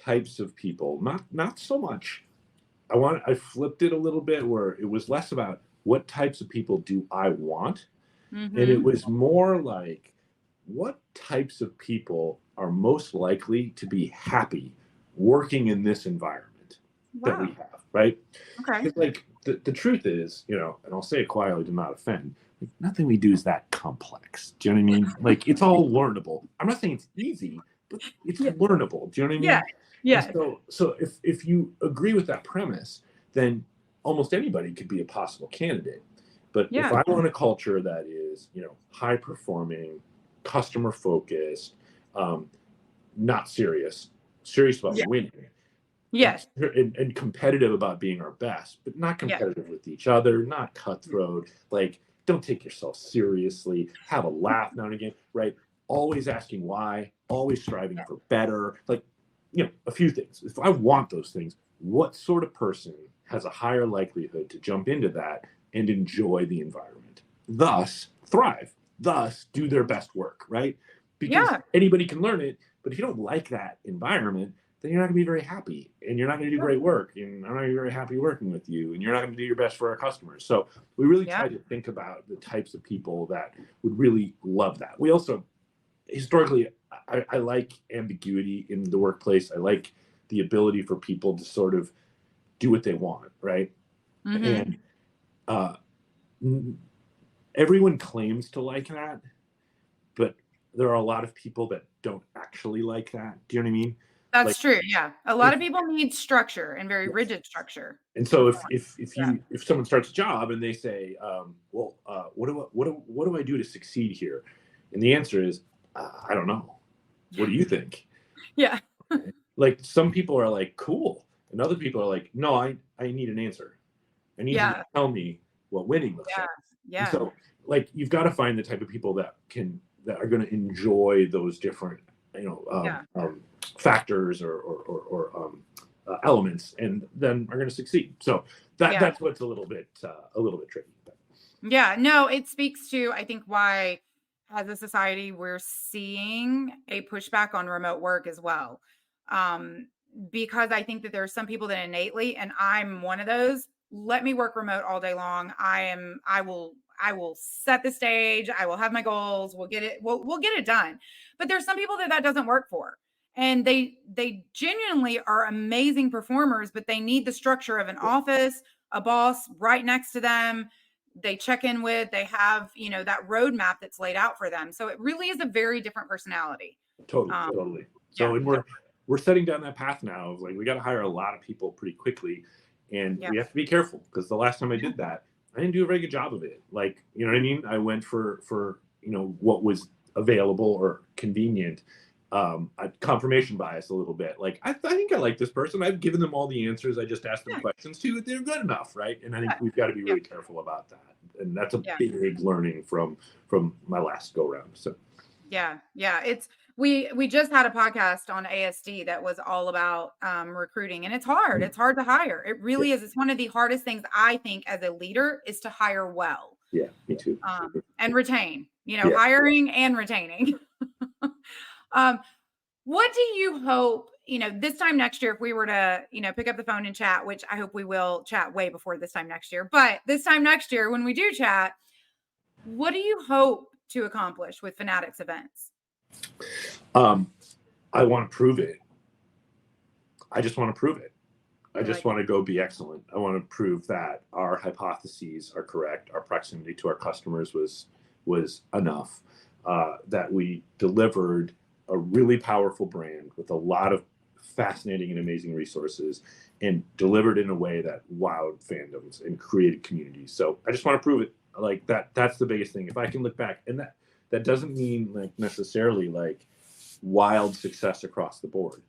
types of people, not so much. I flipped it a little bit, where it was less about what types of people do I want. And it was more like, what types of people are most likely to be happy working in this environment that we have, right? Okay. Like, the truth is, and I'll say it quietly to not offend, like, nothing we do is that complex. Do you know what I mean? Like, it's all learnable. I'm not saying it's easy, but it's learnable. Do you know what I mean? Yeah. So if you agree with that premise, then almost anybody could be a possible candidate. But if I want a culture that is, high performing, customer focused, not serious about winning. Yes. And competitive about being our best, but not competitive with each other, not cutthroat. Like, don't take yourself seriously. Have a laugh now and again, right? Always asking why, always striving for better. Like, a few things. If I want those things, what sort of person has a higher likelihood to jump into that and enjoy the environment? Thus, thrive. Thus, do their best work, right? because Yeah. anybody can learn it. But if you don't like that environment, then you're not going to be very happy, and you're not going to do great work, and I'm not going to be very happy working with you, and you're not going to do your best for our customers. So we really Yeah. try to think about the types of people that would really love that. We also, historically, I like ambiguity in the workplace. I like the ability for people to sort of do what they want, right? Mm-hmm. And everyone claims to like that, but there are a lot of people that don't actually like that. Do you know what I mean? Like, That's true. Yeah. A lot if, of people need structure and very yes. rigid structure. And so Before. if someone starts a job and they say, well, what do I do to succeed here? And the answer is, I don't know. What do you think? Yeah. Like, some people are like, cool, and other people are like, no, I need an answer. I need you to tell me what winning looks like. And Yeah. so, like, you've got to find the type of people that are going to enjoy those different, factors or elements, and then are going to succeed. So that's what's a little bit tricky. But. Yeah. No, it speaks to, I think, why as a society we're seeing a pushback on remote work as well. Because I think that there are some people that innately, and I'm one of those, let me work remote all day long. I will set the stage. I will have my goals. We'll get it done. But there's some people that doesn't work for. And they genuinely are amazing performers, but they need the structure of an office, a boss right next to them. They check in with, they have, that roadmap that's laid out for them. So it really is a very different personality. Totally. So, and we're setting down that path now of, like, we got to hire a lot of people pretty quickly, and we have to be careful, because the last time I did that, I didn't do a very good job of it. Like, you know what I mean? I went for what was available or convenient. Confirmation bias a little bit. Like, I think I like this person. I've given them all the answers. I just asked them questions too. They're good enough, right? And I think we've got to be really careful about that. And that's a big learning from my last go round. So yeah, it's we just had a podcast on ASD that was all about recruiting, and it's hard. It's hard to hire. It really is. It's one of the hardest things, I think, as a leader, is to hire well. Yeah, me too. And retain. Hiring and retaining. What do you hope, this time next year, if we were to, pick up the phone and chat, which I hope we will chat way before this time next year, but this time next year, when we do chat, what do you hope to accomplish with Fanatics events? I want to prove it. I just want to prove it. I just want to go be excellent. I want to prove that our hypotheses are correct. Our proximity to our customers was enough, that we delivered a really powerful brand with a lot of fascinating and amazing resources, and delivered in a way that wowed fandoms and created communities. So I just want to prove it. Like, that's the biggest thing. If I can look back, and that doesn't mean, like, necessarily like wild success across the board.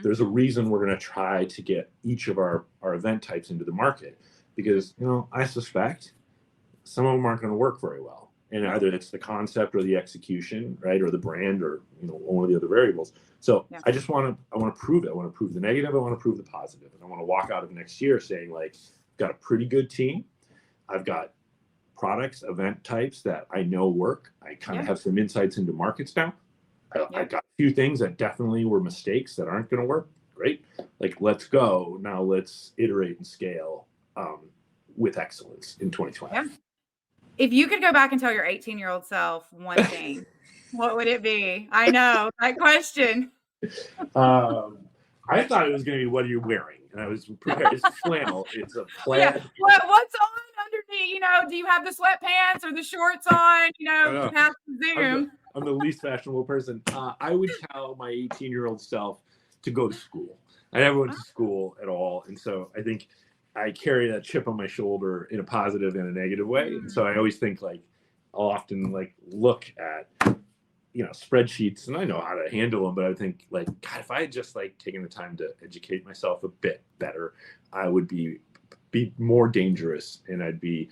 There's a reason we're going to try to get each of our event types into the market, because I suspect some of them aren't going to work very well, and either it's the concept or the execution, right, or the brand, or one of the other variables. So I want to prove it. I want to prove the negative. I want to prove the positive, and I want to walk out of next year saying, like, I've got a pretty good team. I've got products, event types that I know work. I kind of have some insights into markets now. I got a few things that definitely were mistakes that aren't going to work. Great. Like, let's go. Now let's iterate and scale with excellence in 2020. Yeah. If you could go back and tell your 18-year-old self one thing, what would it be? I know, that question. I thought it was going to be, what are you wearing? And I was prepared. It's flannel. It's a plaid. Yeah. What's on underneath? Do you have the sweatpants or the shorts on? Past the Zoom. I'm the least fashionable person. I would tell my 18-year-old self to go to school. I never went to school at all, and so I think I carry that chip on my shoulder in a positive and a negative way. And so I always think, like, I'll often, like, look at spreadsheets, and I know how to handle them, but I think, like, God, if I had just, like, taken the time to educate myself a bit better, I would be more dangerous, and I'd be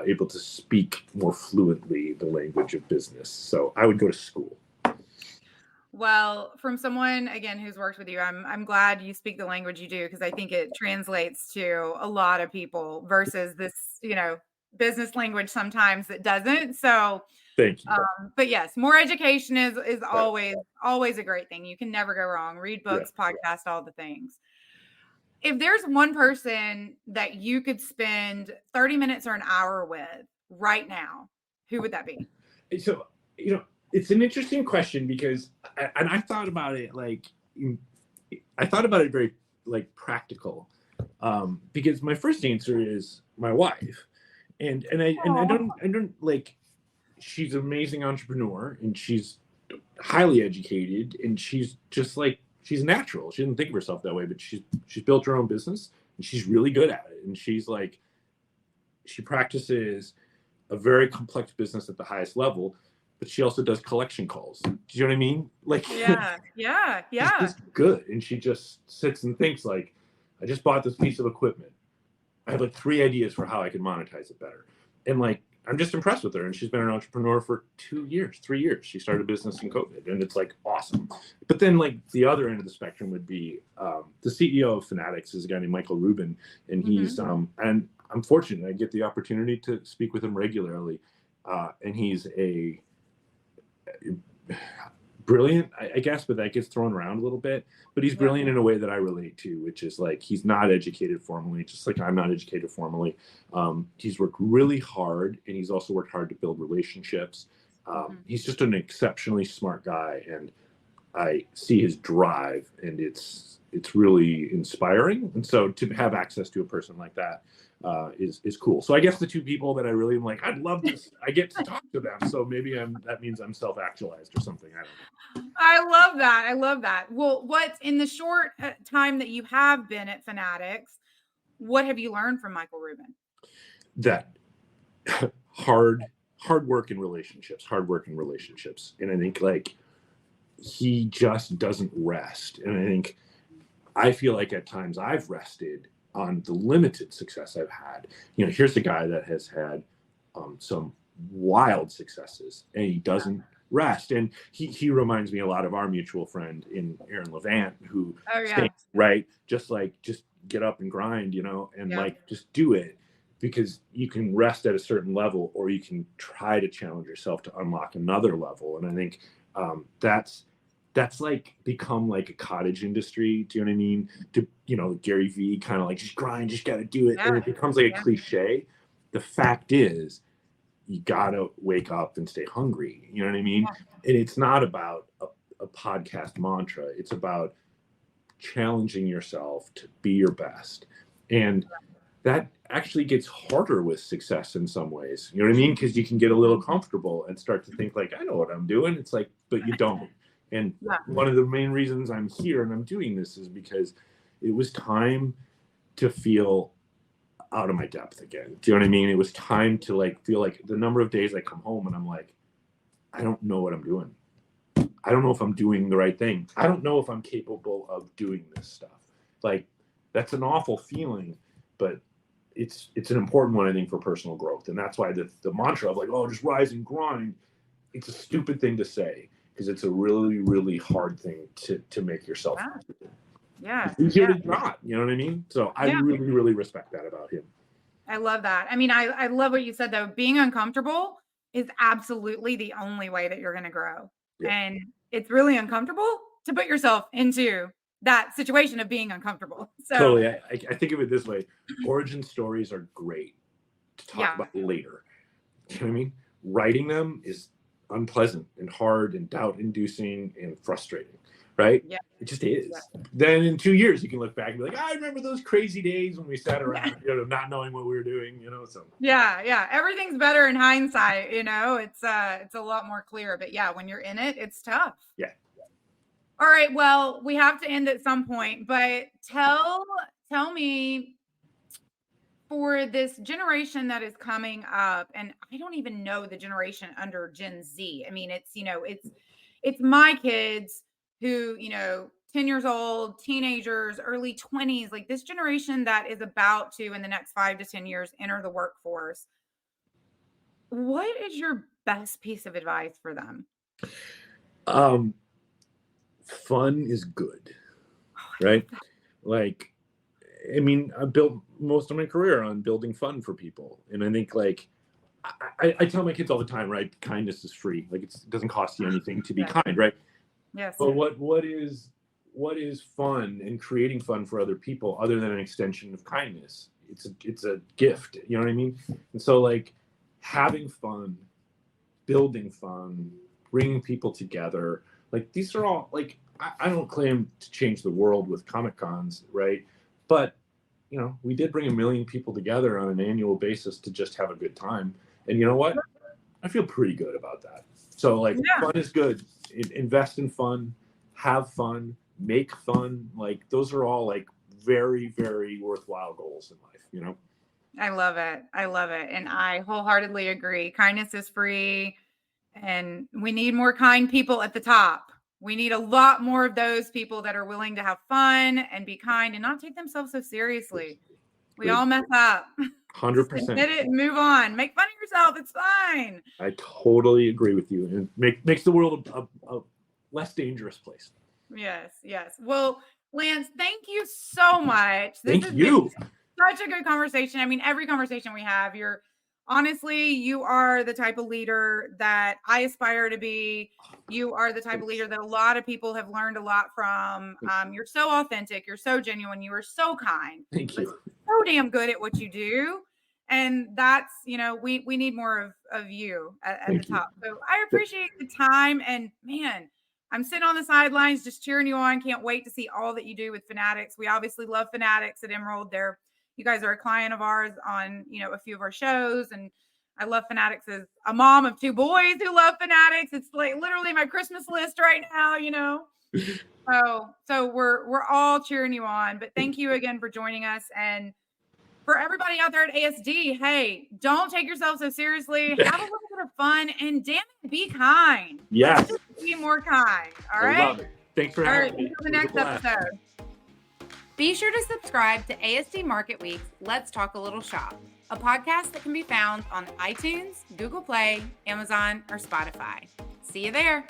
able to speak more fluently the language of business. So I would go to school. Well, from someone, again, who's worked with you, I'm glad you speak the language you do, because I think it translates to a lot of people versus this, business language sometimes that doesn't. So Thank you. But yes, more education is always a great thing. You can never go wrong. Read books, podcast, all the things. If there's one person that you could spend 30 minutes or an hour with right now, who would that be? So, it's an interesting question because, and I thought about it very like practical, because my first answer is my wife, and I don't like, she's an amazing entrepreneur and she's highly educated and she's just like, she's natural. She doesn't think of herself that way, but she's built her own business and she's really good at it. And she's like, she practices a very complex business at the highest level, but she also does collection calls. Do you know what I mean? Like, yeah. She's just good. And she just sits and thinks like, I just bought this piece of equipment. I have like 3 ideas for how I can monetize it better. And like, I'm just impressed with her. And she's been an entrepreneur for 3 years. She started a business in COVID and it's like awesome. But then like the other end of the spectrum would be the CEO of Fanatics is a guy named Michael Rubin. And he's, and I'm fortunate I get the opportunity to speak with him regularly. And he's a brilliant, I guess, but that gets thrown around a little bit. But he's brilliant in a way that I relate to, which is like, he's not educated formally, just like I'm not educated formally. He's worked really hard, and he's also worked hard to build relationships. He's just an exceptionally smart guy, and I see his drive, and it's really inspiring. And so to have access to a person like that is cool. So I guess the 2 people that I really am like, I'd love to, I get to talk to them. So maybe that means I'm self-actualized or something. I don't know. I love that. Well, what's in the short time that you have been at Fanatics, what have you learned from Michael Rubin? That hard work in relationships. And I think like, he just doesn't rest. And I feel like at times I've rested on the limited success I've had. Here's a guy that has had some wild successes, and he doesn't rest. And he reminds me a lot of our mutual friend in Aaron Levant, who right, just get up and grind, and like just do it, because you can rest at a certain level, or you can try to challenge yourself to unlock another level. And I think that's like become like a cottage industry. Do you know what I mean? To, Gary Vee kind of like, just grind, just got to do it. And it becomes like a cliche. The fact is, you got to wake up and stay hungry. You know what I mean? And it's not about a podcast mantra. It's about challenging yourself to be your best. And that actually gets harder with success in some ways. You know what I mean? Because you can get a little comfortable and start to think like, I know what I'm doing. It's like, but you don't. And one of the main reasons I'm here and I'm doing this is because it was time to feel out of my depth again. Do you know what I mean? It was time to like feel like the number of days I come home and I'm like, I don't know what I'm doing. I don't know if I'm doing the right thing. I don't know if I'm capable of doing this stuff. Like, that's an awful feeling, but it's an important one, I think, for personal growth. And that's why the mantra of like, oh, just rise and grind, it's a stupid thing to say, because it's a really, really hard thing to make yourself. Yeah. It's easier to not, you know what I mean? So I really, really respect that about him. I love that. I mean, I love what you said, though. Being uncomfortable is absolutely the only way that you're going to grow. And it's really uncomfortable to put yourself into that situation of being uncomfortable. So totally. I think of it this way. Origin stories are great to talk about later. You know what I mean? Writing them is unpleasant and hard and doubt-inducing and frustrating, right? It just is. Then in 2 years you can look back and be like, I remember those crazy days when we sat around, not knowing what we were doing, so everything's better in hindsight. It's a lot more clear, but when you're in it, it's tough. All right, well, we have to end at some point, but tell me, for this generation that is coming up, and I don't even know the generation under Gen Z. I mean, it's my kids who, 10 years old, teenagers, early 20s, like this generation that is about to, in the next 5 to 10 years, enter the workforce. What is your best piece of advice for them? Fun is good, right? Like, I mean, I built most of my career on building fun for people. And I think like I tell my kids all the time, right? Kindness is free. Like it doesn't cost you anything to be Yes. kind, right? Yes. But what is fun and creating fun for other people other than an extension of kindness? It's a gift. You know what I mean? And so like having fun, building fun, bringing people together, like these are all like I don't claim to change the world with Comic Cons, right? But you know, we did bring 1 million people together on an annual basis to just have a good time. And you know what? I feel pretty good about that. So like fun is good. Invest in fun, have fun, make fun. Like those are all like very, very worthwhile goals in life, you know? I love it. I love it. And I wholeheartedly agree. Kindness is free. And we need more kind people at the top. We need a lot more of those people that are willing to have fun and be kind and not take themselves so seriously. We all mess up. 100%. Admit it and move on. Make fun of yourself. It's fine. I totally agree with you. And makes the world a less dangerous place. Yes, yes. Well, Lance, thank you so much. Thank you. Such a good conversation. I mean, every conversation we have, you are the type of leader that I aspire to be. You are the type of leader that a lot of people have learned a lot from. You're so authentic. You're so genuine. You are so kind. Thank you. So damn good at what you do. And that's, we need more of you at the top. So I appreciate the time. And man, I'm sitting on the sidelines just cheering you on. Can't wait to see all that you do with Fanatics. We obviously love Fanatics at Emerald. You guys are a client of ours on, a few of our shows. And I love Fanatics as a mom of 2 boys who love Fanatics. It's like literally my Christmas list right now, So we're all cheering you on. But thank you again for joining us. And for everybody out there at ASD, hey, don't take yourself so seriously. Have a little bit of fun and damn it, be kind. Yes. Let's just be more kind. All right. I love it. Thanks for having me. Until the next episode. Be sure to subscribe to ASD Market Week's Let's Talk a Little Shop, a podcast that can be found on iTunes, Google Play, Amazon, or Spotify. See you there.